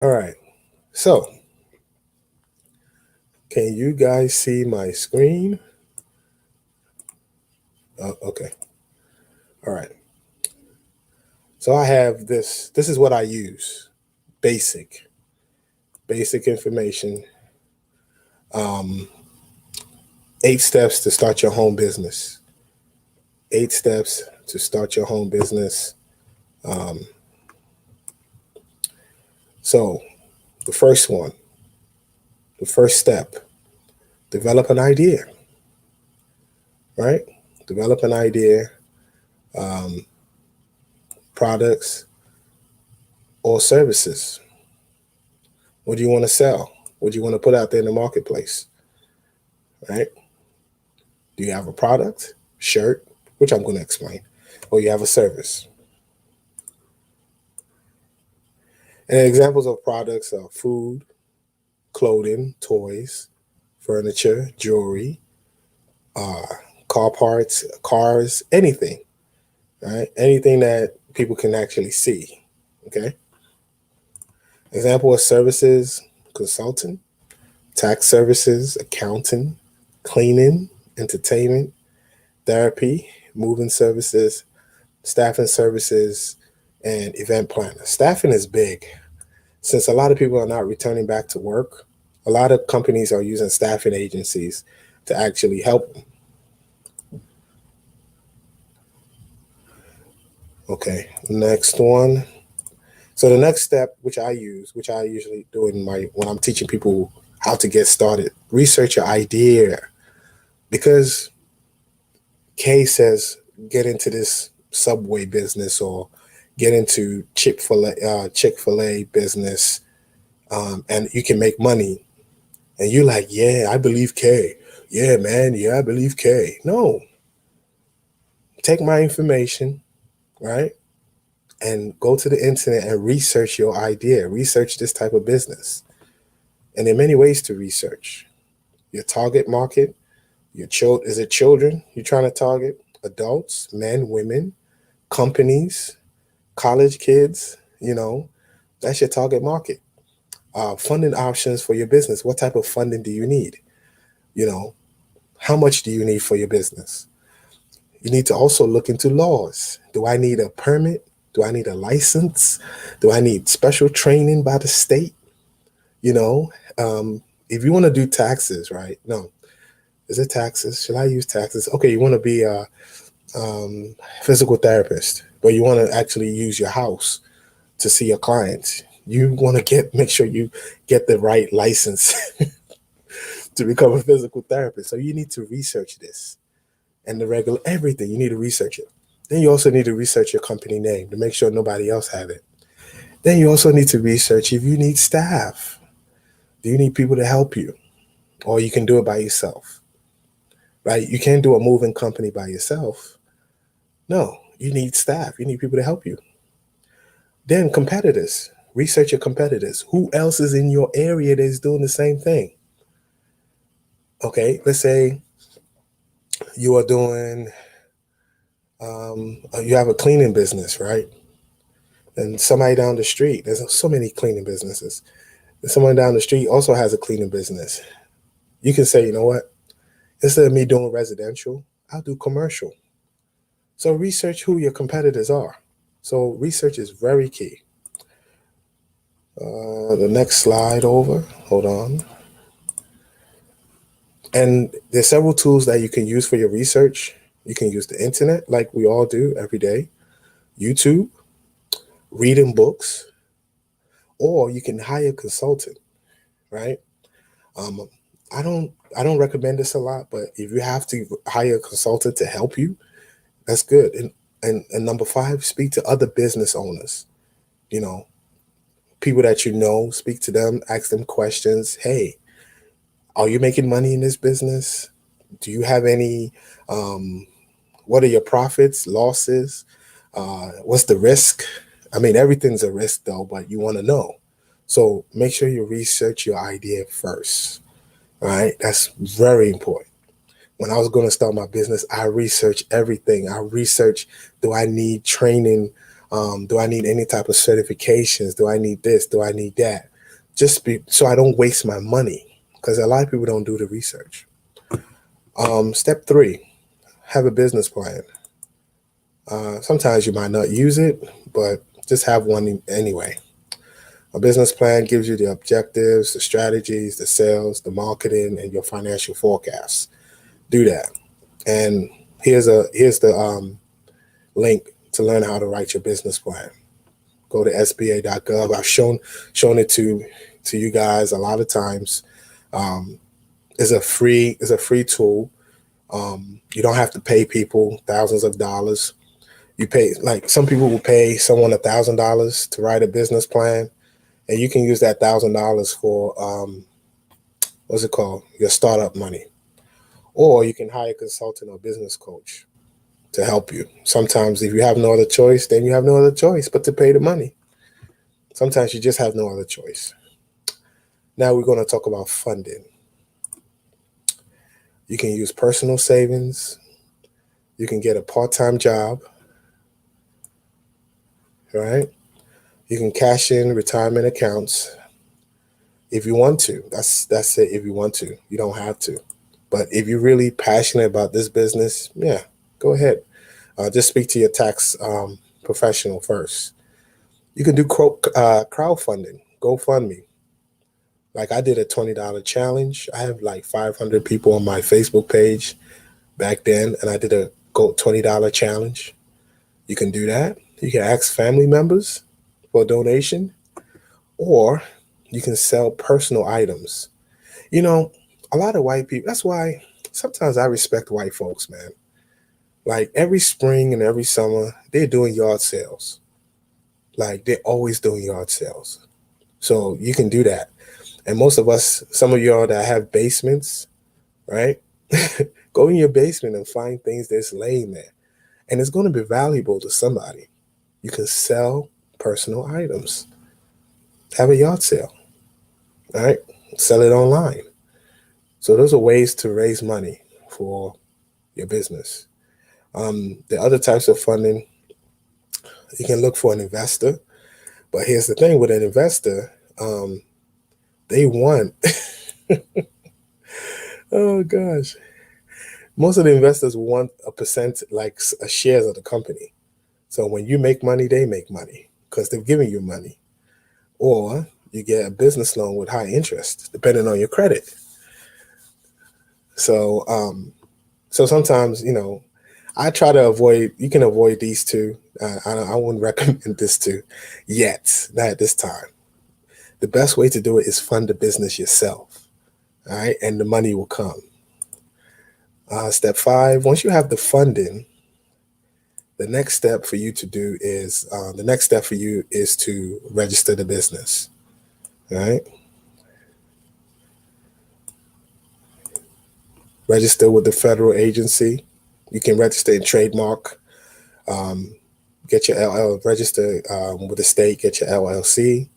All right. So, can you guys see my screen? Oh, okay. All right. So I have this. This is what I use. Basic information. Um, 8 steps to start your home business. 8 steps to start your home business. Um, so the first one, the first step, develop an idea. Right? Develop an idea. Um, Products or services. What do you want to sell? What do you want to put out there in the marketplace? Right? Do you have a product, shirt, which I'm going to explain, or you have a service? And examples of products are food, clothing, toys, furniture, jewelry, uh, car parts, cars, anything, right? Anything that people can actually see. Okay. Example of services: consulting, tax services, accounting, cleaning, entertainment, therapy, moving services, staffing services, and event planner. Staffing is big. Since a lot of people are not returning back to work, a lot of companies are using staffing agencies to actually help them. Okay, next one. So the next step, which I usually do in my when I'm teaching people how to get started, research your idea because Kay says get into this Subway business or get into Chick-fil-A business, and you can make money. And you're like, yeah, I believe Kay. Yeah, man, yeah, I believe Kay. No, take my information, right, and go to the internet and research your idea. Research this type of business. And there are many ways to research your target market. Your child is it children you're trying to target? Adults, men, women, companies, college kids. That's your target market. Funding options for your business. What type of funding do you need? You know, how much do you need for your business? You need to also look into laws. Do I need a permit? Do I need a license? Do I need special training by the state? You know, if you want to do taxes, right? No, is it taxes? Should I use taxes? Okay, you want to be a physical therapist, but you want to actually use your house to see your clients. You want to make sure you get the right license to become a physical therapist. So you need to research this and the regular everything. You need to research it. Then you also need to research your company name to make sure nobody else have it. Then you also need to research if you need staff. Do you need people to help you, or you can do it by yourself? Right? You can't do a moving company by yourself. No, you need staff. You need people to help you. Then competitors. Research your competitors. Who else is in your area that is doing the same thing? Okay, let's say you are doing, you have a cleaning business, right? And somebody down the street, there's so many cleaning businesses. And someone down the street also has a cleaning business. You can say, you know what? Instead of me doing residential, I'll do commercial. So research who your competitors are. So research is very key. The next slide over. Hold on. And there's several tools that you can use for your research. You can use the internet, like we all do every day, YouTube, reading books, or you can hire a consultant, right? Um, I don't recommend this a lot, but if you have to hire a consultant to help you, that's good. And number five, speak to other business owners. You know, people that you know, speak to them, ask them questions. Hey, are you making money in this business? Do you have any? Um, what are your profits, losses? What's the risk? I mean, everything's a risk though, but you want to know. So make sure you research your idea first. All right, that's very important. When I was going to start my business, I researched everything. I researched, do I need training? Do I need any type of certifications? Do I need this? Do I need that? so I don't waste my money, because a lot of people don't do the research. Step three, have a business plan. Sometimes you might not use it, but just have one anyway. A business plan gives you the objectives, the strategies, the sales, the marketing, and your financial forecasts. Do that. And here's the link to learn how to write your business plan. Go to sba.gov. I've shown it to you guys a lot of times. Um, it's a free tool. You don't have to pay people thousands of dollars. You pay, like, some people will pay someone $1,000 to write a business plan, and you can use that $1,000 for what's it called, your startup money, or you can hire a consultant or business coach to help you. Sometimes, if you have no other choice, then you have no other choice but to pay the money. Sometimes you just have no other choice. Now we're going to talk about funding. You can use personal savings. You can get a part-time job, right? You can cash in retirement accounts if you want to. That's it. If you want to, you don't have to. But if you're really passionate about this business, yeah, go ahead. Just speak to your tax professional first. You can do crowdfunding, GoFundMe. Like, I did a $20 challenge. I have like 500 people on my Facebook page back then, and I did a $20 challenge. You can do that. You can ask family members for a donation, or you can sell personal items. You know, a lot of white people, that's why sometimes I respect white folks, man. Like, every spring and every summer, they're doing yard sales. Like, they're always doing yard sales. So you can do that. And most of us, some of y'all that have basements, right? Go in your basement and find things that's laying there. And it's going to be valuable to somebody. You can sell personal items. Have a yard sale, all right? Sell it online. So those are ways to raise money for your business. The other types of funding, you can look for an investor. But here's the thing with an investor, they want, oh gosh, most of the investors want a percent, like a shares of the company. So when you make money, they make money because they've given you money. Or you get a business loan with high interest, depending on your credit. So, so sometimes, I try to avoid. You can avoid these two. I wouldn't recommend this two yet, not at this time. The best way to do it is fund the business yourself, all right, and the money will come. Step five: once you have the funding, the next step for you is to register the business, all right? Register with the federal agency. You can register in trademark. Um, get your register with the state. Get your LLC.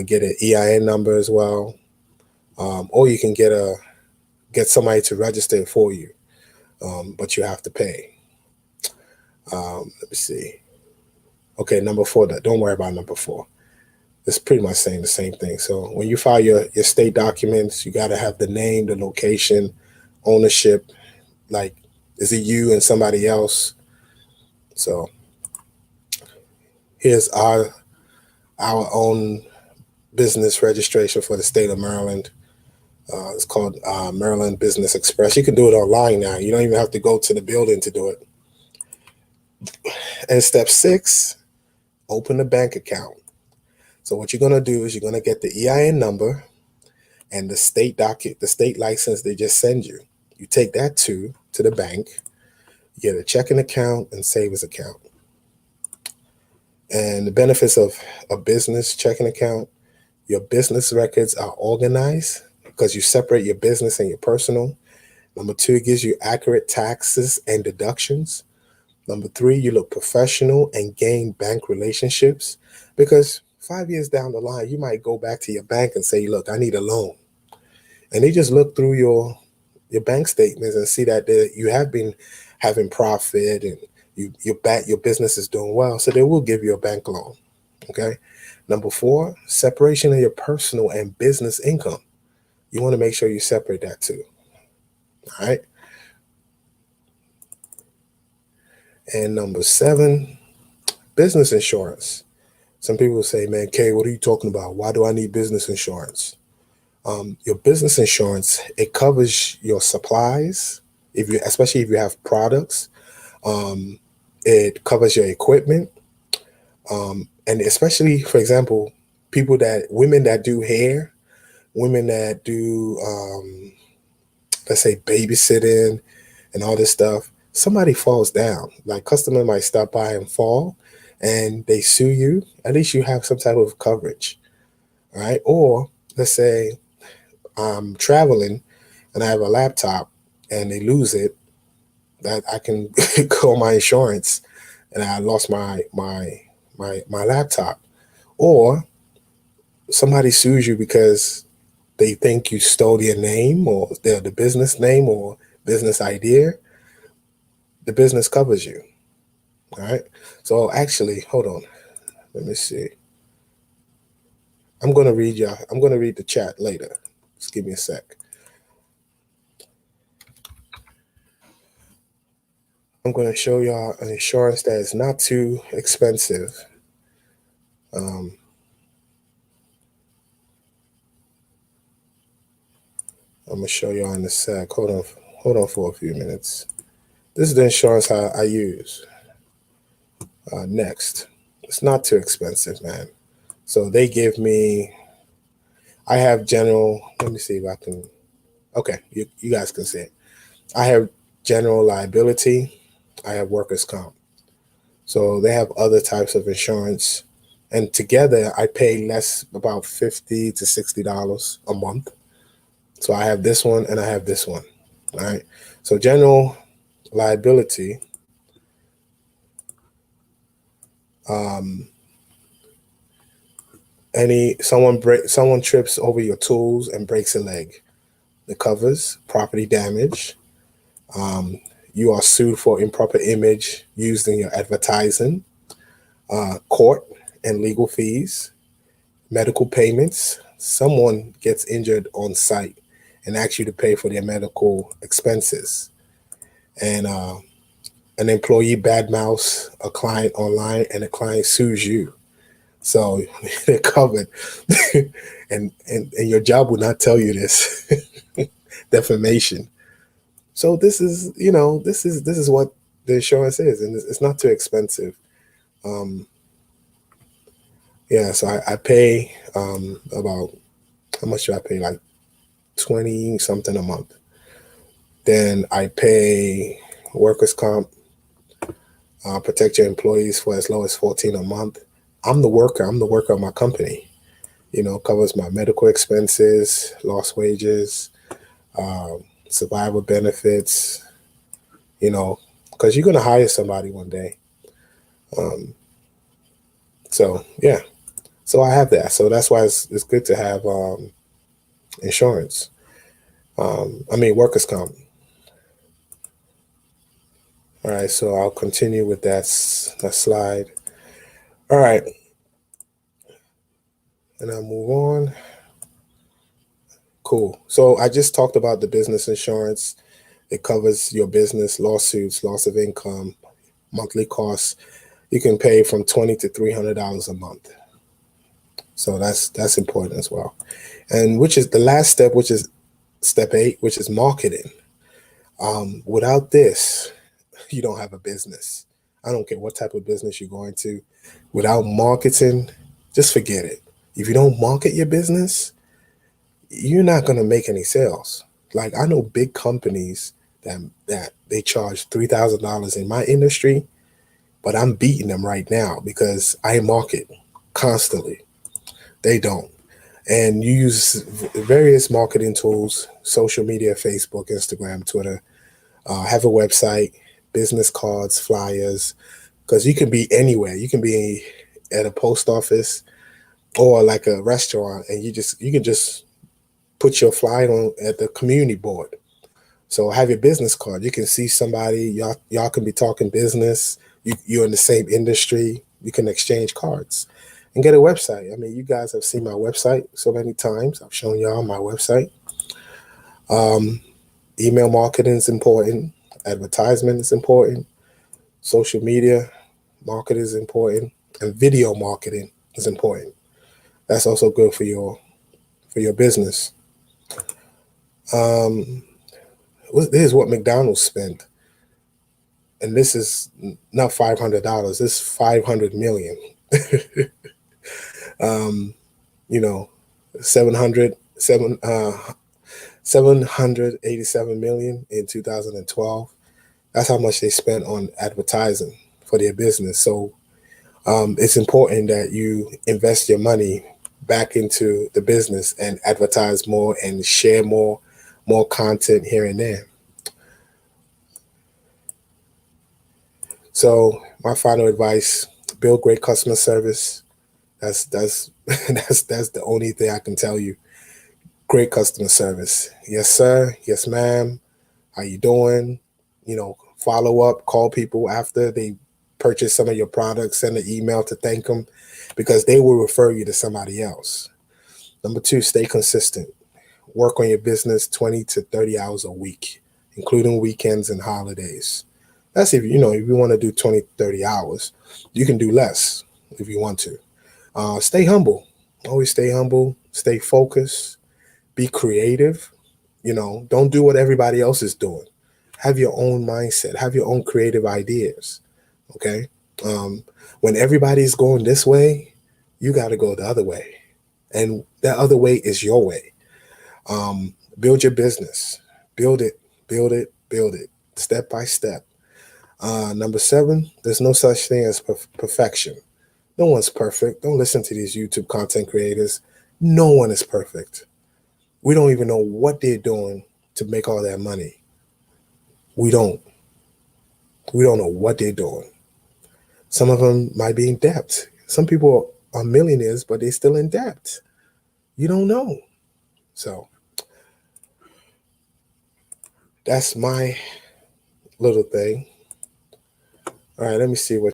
Get an EIN number as well, or you can get somebody to register it for you, but you have to pay. Let me see. Okay, number four. Don't worry about number four. It's pretty much saying the same thing. So when you file your state documents, you got to have the name, the location, ownership. Like, is it you and somebody else? So here's our own business registration for the state of Maryland. It's called Maryland Business Express. You can do it online now. You don't even have to go to the building to do it. And step six, open a bank account. So what you're going to do is you're going to get the EIN number and the state license they just send you. You take that to the bank, you get a checking account and savings account. And the benefits of a business checking account, your business records are organized because you separate your business and your personal. Number two, it gives you accurate taxes and deductions. Number three, you look professional and gain bank relationships, because 5 years down the line, you might go back to your bank and say, look, I need a loan. And they just look through your bank statements and see that you have been having profit and your business is doing well. So they will give you a bank loan. Okay. Number four, separation of your personal and business income. You want to make sure you separate that too. All right. And number seven, business insurance. Some people say, man, Kay, what are you talking about? Why do I need business insurance? Your business insurance, it covers your supplies, if you, especially if you have products. Um, it covers your equipment, and especially, for example, women that do hair, women that do, let's say, babysitting and all this stuff. Somebody falls down, like customer might stop by and fall, and they sue you. At least you have some type of coverage, right? Or let's say I'm traveling and I have a laptop and they lose it, that I can call my insurance and I lost my laptop. Or somebody sues you because they think you stole their name or the business name or business idea. The business covers you. All right. So actually, hold on. Let me see. I'm gonna read the chat later. Just give me a sec. I'm gonna show y'all an insurance that is not too expensive. Um, I'm gonna show y'all in a sec. Hold on for a few minutes. This is the insurance I use. Next, it's not too expensive, man. So they give me. I have general. Let me see if I can. Okay, you guys can see it. I have general liability. I have workers' comp. So they have other types of insurance, and together I pay less, about $50 to $60 a month. So I have this one and I have this one. All right. So general liability. Um, someone trips over your tools and breaks a leg. It covers property damage. Um, you are sued for improper image used in your advertising, court and legal fees, medical payments. Someone gets injured on site and asks you to pay for their medical expenses. And an employee badmouths a client online and the client sues you. So they're covered. And your job will not tell you this defamation. So this is, this is what the insurance is, and it's not too expensive. Um, yeah, so I pay about, how much do I pay? Like 20 something a month. Then I pay workers' comp, protect your employees for as low as 14 a month. I'm the worker. I'm the worker of my company. Covers my medical expenses, lost wages, survival benefits. Because you're gonna hire somebody one day. Um, so yeah, so I have that. So that's why it's good to have insurance. I mean workers' comp. All right, so I'll continue with that slide. All right, and I'll move on. Cool. So I just talked about the business insurance. It covers your business lawsuits, loss of income, monthly costs. You can pay from $20 to $300 a month. So that's important as well. And which is the last step, which is step 8, which is marketing. Without this, you don't have a business. I don't care what type of business you're going to. Without marketing, just forget it. If you don't market your business, you're not going to make any sales. Like I know big companies that they charge $3,000 in my industry, but I'm beating them right now because I market constantly. They don't. And you use various marketing tools, social media, Facebook, Instagram, Twitter, have a website, business cards, flyers, because you can be anywhere. You can be at a post office or like a restaurant, and you can just put your flyer on at the community board. So have your business card. You can see somebody, y'all can be talking business. You're in the same industry. You can exchange cards. and get a website. I mean, you guys have seen my website so many times. I've shown y'all my website. Um, Email marketing is important. Advertisement is important. Social media marketing is important, and video marketing is important. That's also good for your business. Um, this is what McDonald's spent, and this is not $500. This is 500 million. um, you know, 787 million in 2012. That's how much they spent on advertising for their business. So it's important that you invest your money back into the business and advertise more and share more content here and there. So my final advice: build great customer service. That's that's the only thing I can tell you. Great customer service. Yes, sir. Yes, ma'am. How you doing? Follow up, call people after they purchase some of your products, send an email to thank them because they will refer you to somebody else. Number two, stay consistent. Work on your business 20 to 30 hours a week, including weekends and holidays. That's if you want to do 20, 30 hours. You can do less if you want to. Stay humble. Always stay humble. Stay focused. Be creative. Don't do what everybody else is doing. Have your own mindset. Have your own creative ideas. Okay. Um, when everybody's going this way, you got to go the other way. And that other way is your way. Build your business. Build it, build it, build it, step by step. Number seven, there's no such thing as perfection. No one's perfect. Don't listen to these YouTube content creators. No one is perfect. We don't even know what they're doing to make all that money. We don't. We don't know what they're doing. Some of them might be in debt. Some people are millionaires, but they're still in debt. You don't know. So that's my little thing. All right, let me see what